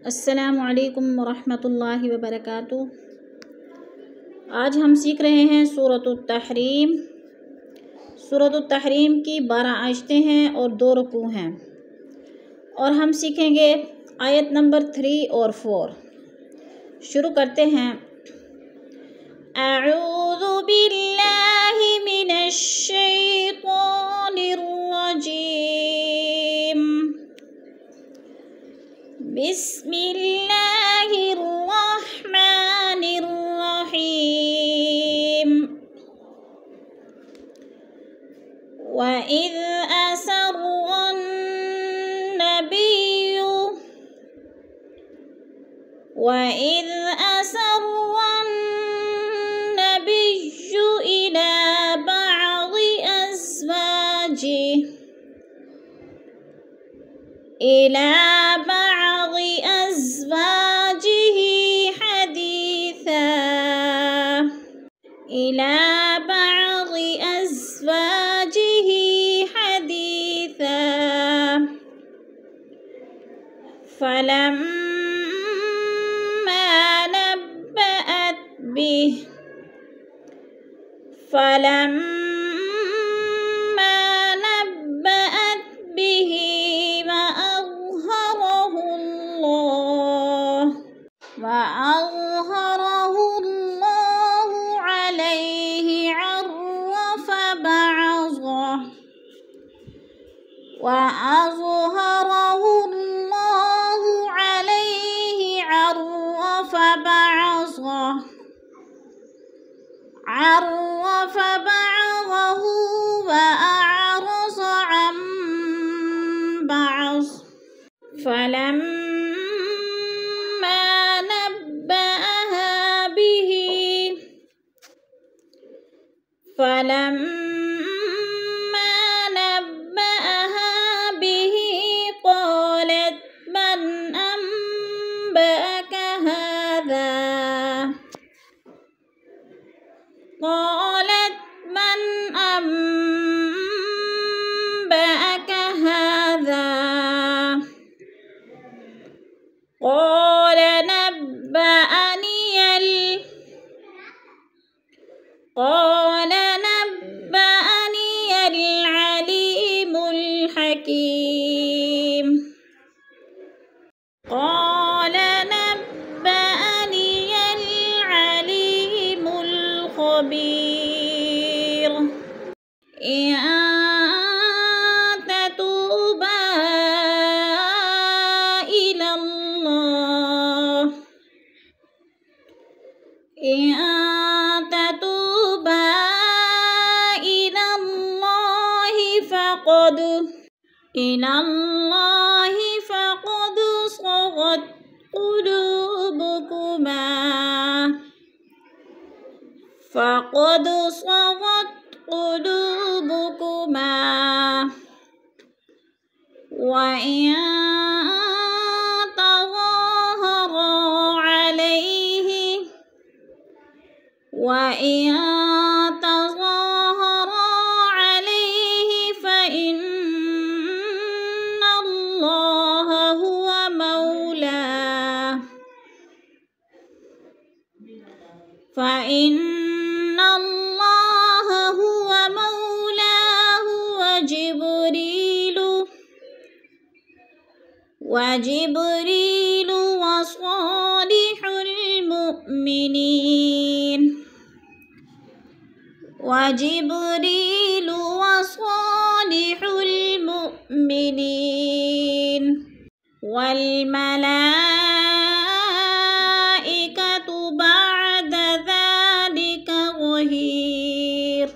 अस्सलामु अलैकुम वरहमतुल्लाहि वबरकातुहू। आज हम सीख रहे हैं सूरतुत तहरीम। सूरतुत तहरीम की 12 आयतें हैं और 2 रुकू हैं, और हम सीखेंगे आयत नंबर 3 और 4। शुरू करते हैं। अऊज़ु बिल्लाहि मिनश शैतानिर रजीम। बिस्मिल्लाहिर रहमानिर रहीम। वइज़ असर्रन नबिय्यु इला बअज़ि अज़वाजिही हदीसा फलम्मा नब्बअत बिही वअज़हरहु अल्लाहु अलैहि अर्रफ़ بعضه وأعرض عن بعض فلما نبأها به قالت من أنبأك هذا قال نبأني العليم الحكيم قال نبأني العليم الخبير إن تتوبا إلى الله فقد صغت قلوبكما وإن تظاهرا عليه فإن الله هو مولاه وجبريل وصالح المؤمنين والملائكة بعد ذلك ظهير